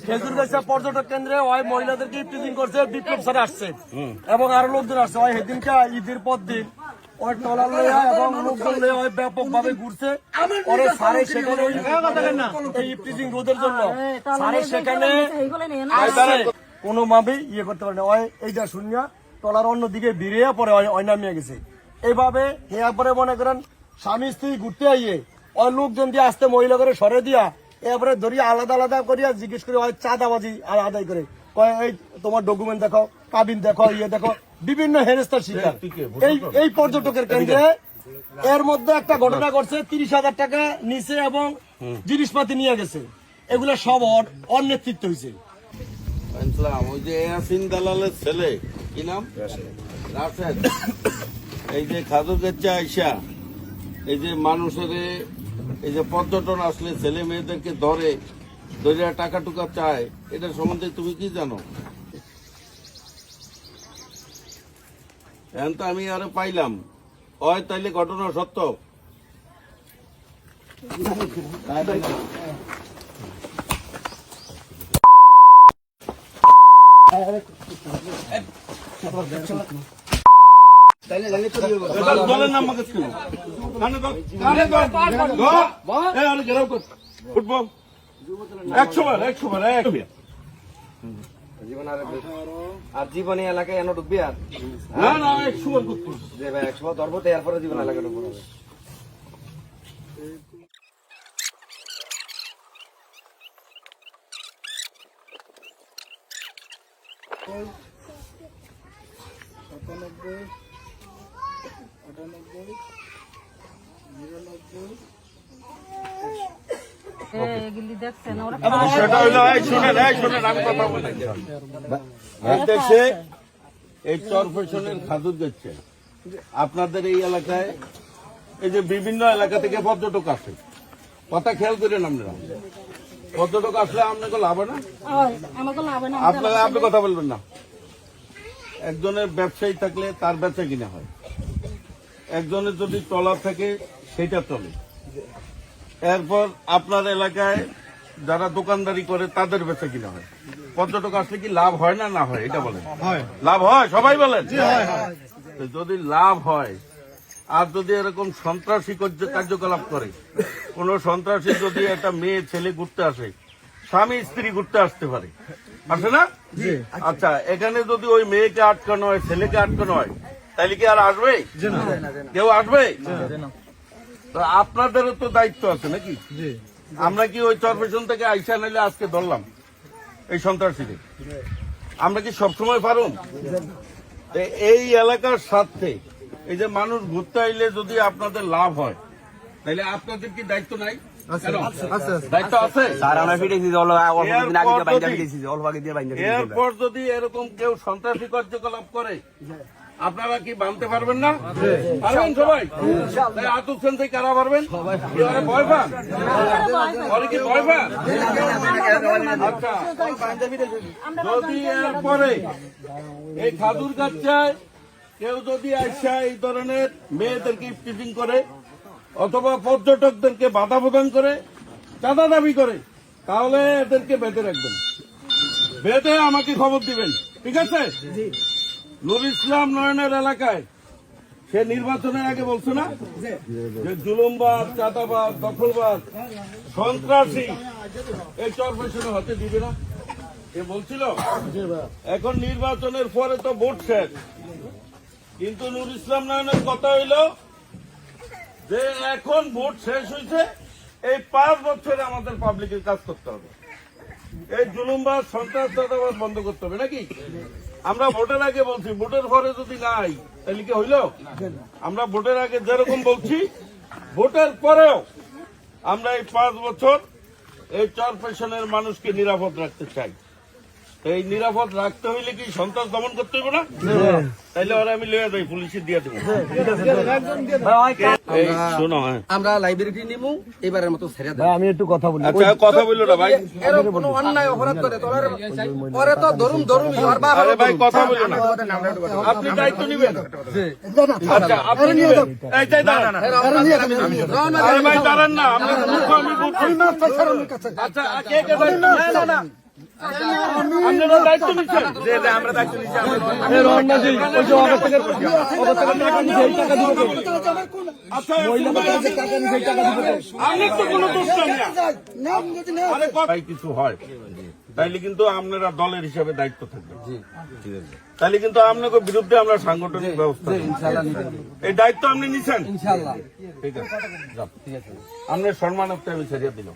খেজুরগাছা পর্যটক কেন্দ্রে মহিলাদেরকে ইফটিজিং করছে, বিপ্লব স্যার আসছে এবং আরো লোকজন আসছে। সেদিনকে ঈদের পর দিন ওই ট্রলার লইয়া এবং লোকজন লইয়া ব্যাপক ভাবে ঘুরছে। পরে স্যারে সেখানে এই ইফটিজিং রোধের জন্য স্যারে সেখানে কোনোভাবেই ইয়ে করতে পারে না। এইটা শুনিয়া ট্রলার অন্যদিকে বেরিয়ে পরে ওই নামিয়ে গেছে। এইভাবে একবারে মনে করেন স্বামী স্ত্রী ঘুরতে আইয়ে ওই লোকজন দিয়ে আসতে মহিলা করে সরে দিয়া এরপরে ধরিয়া আলাদা আলাদা করিয়া জিজ্ঞেস করে হয় চাঁদাবাজি আদায় করে এই তোমার ডকুমেন্ট দেখো, কাবিন দেখো, ইয়ে দেখো, বিভিন্ন হেনস্থার শিকার এই পর্যটকের কেন্দ্রে। এর মধ্যে একটা ঘটনা ঘটছে, 30,000 টাকা নিচে এবং জিনিসপাতি নিয়ে গেছে। এগুলো সব ওর নেতৃত্ব হয়েছে। ওই যে ইয়াসিন দালালের ছেলে কি নাম রাশেদ, এই যে খাদুরগাছা আইসা এই যে মানুষের এই যে পর্যটন আসলে ছেলে মেয়েদেরকে ধরে টাকা টুকা চায়, এটার সম্বন্ধে তুমি কি জানো? এখন তো আমি আরো পাইলাম হয়, তাইলে ঘটনা সত্য। দলের নাম মাকে ছিল ফুটবল 100 বার আর জীবনী এলাকায় এনে ঢুকবি আর না 100 বার যে ভাই 100 বার ধরবো, এরপরে জীবন এলাকায় ঢুকবো। এই চরফেশনের খাদুর যাচ্ছে আপনাদের এই এলাকায়, এই যে বিভিন্ন এলাকা থেকে পর্যটক আসে, কথা খেয়াল করেন আপনারা। পর্যটক আসলে আপনাকে লাভ হয় না, আপনারা আপনি কথা বলবেন না। একজনের ব্যবসায়ী থাকলে তার ব্যবসা কিনা হয়, একজনের যদি ট্রলার থাকে সেটা চলে। এরপর আপনার এলাকায় যারা দোকানদারি করে তাদের বেচা কিনা হয়। পর্যটক আসলে কি লাভ হয় না না হয়, এটা বলেন। লাভ হয়, সবাই বলেন। যদি লাভ হয়, আর যদি এরকম সন্ত্রাসী কার্যকলাপ করে, কোন সন্ত্রাসী যদি একটা মেয়ে ছেলে ঘুরতে আসে, স্বামী স্ত্রী ঘুরতে আসতে পারে, আসে না? আচ্ছা, এখানে যদি ওই মেয়েকে আটকানো হয়, ছেলেকে আটকানো হয়, তাহলে কি আর আসবে? কেউ আসবে? তো আপনাদেরও তো দায়িত্ব আছে নাকি? আমরা কি ওই চরপেশন থেকে আইসা নাইলে আজকে ধরলাম এই সন্ত্রাসীদের, আমরা কি সবসময় পারুন? এই এলাকার স্বার্থে এই যে মানুষ ঘুরতে আইলে যদি আপনাদের লাভ হয়, তাহলে আপনাদের কি দায়িত্ব নাই? দায়িত্ব আছে। এরপর যদি এরকম কেউ সন্ত্রাসী কার্যকলাপ করে, আপনারা কি বানতে পারবেন না? পারবেন সবাই? আতুক সেন থেকে কারা পারবেন? ভয় পান? কি ভয় পান? আচ্ছা, যদি এরপরে এই খাদুরগাছায় কেউ যদি আইসা এই ধরনের মেয়েদেরকে ইফটিজিং করে অথবা পর্যটকদেরকে বাধা প্রদান করে, চাঁদা দাবি করে, তাহলে এদেরকে বেঁধে রাখবেন, বেঁধে আমাকে খবর দিবেন, ঠিক আছে? নুর ইসলাম নয়নের এলাকায় সে নির্বাচনের আগে বলছে না যে জুলুমবাদ, চাঁদাবাদ, দখলবাদ, সন্ত্রাসী এই চরপেশনে হতে দিবে না, এ বলছিল। এখন নির্বাচনের পরে তো ভোট শেষ, কিন্তু নুর ইসলাম নয়নের কথা হইল যে এখন ভোট শেষ হয়েছে, এই 5 বছরে আমাদের পাবলিকের কাজ করতে হবে, এই জুলুমবাদ, সন্ত্রাস, চাঁদাবাদ বন্ধ করতে হবে নাকি? আমরা ভোটের আগে বলছি, ভোটের পরে যদি নাই তাহলে কি হইল? আমরা ভোটের আগে যেরকম বলছি, ভোটের পরেও আমরা এই 5 বছর এই চরপেশনের মানুষকে নিরাপদ রাখতে চাই। এই নিরাপদ রাখতে হইলে কি সন্ত্রাস দমন করতে হইব না? তাইলে ওরা আমি লইয়া যাই, পুলিশে দিয়ে দেবো। এই শোনো, হ্যাঁ আমরা লাইব্রেরি নিমু এবারের মতো ছেড়ে দেব। ভাই আমি একটু কথা বলি। আচ্ছা কথা বললো না ভাই। এর কোনো অন্যায় অপরাধ করে তোলার পরে তো ধরুম আর বাবা আরে ভাই কথা বললো না, আপনি দায়িত্ব নিবেন। আচ্ছা আপনি নিবেন। এই যাই দাঁড়ান। আরে ভাই দাঁড়ান না, আমরা মূর্খ, আমি বুঝছি। আচ্ছা কে কে দায়িত্ব নিচ্ছেন? আপনারা দায়িত্ব নিচ্ছেন? আমরা দায়িত্ব নিচ্ছি। আচ্ছা আমি তো কোনো দোষ না। আরে ভাই কিছু হয় তাইলে কিন্তু আপনারা দলের হিসাবে দায়িত্ব থাকবে। তাইলে কিন্তু আপনাকে বিরুদ্ধে আমরা সাংগঠনিক ব্যবস্থা নেব। এই দায়িত্ব আপনি নিছেন ইনশাআল্লাহ। ঠিক আছে, আপনার সম্মানার্থে আমি ছেড়ে দিলাম।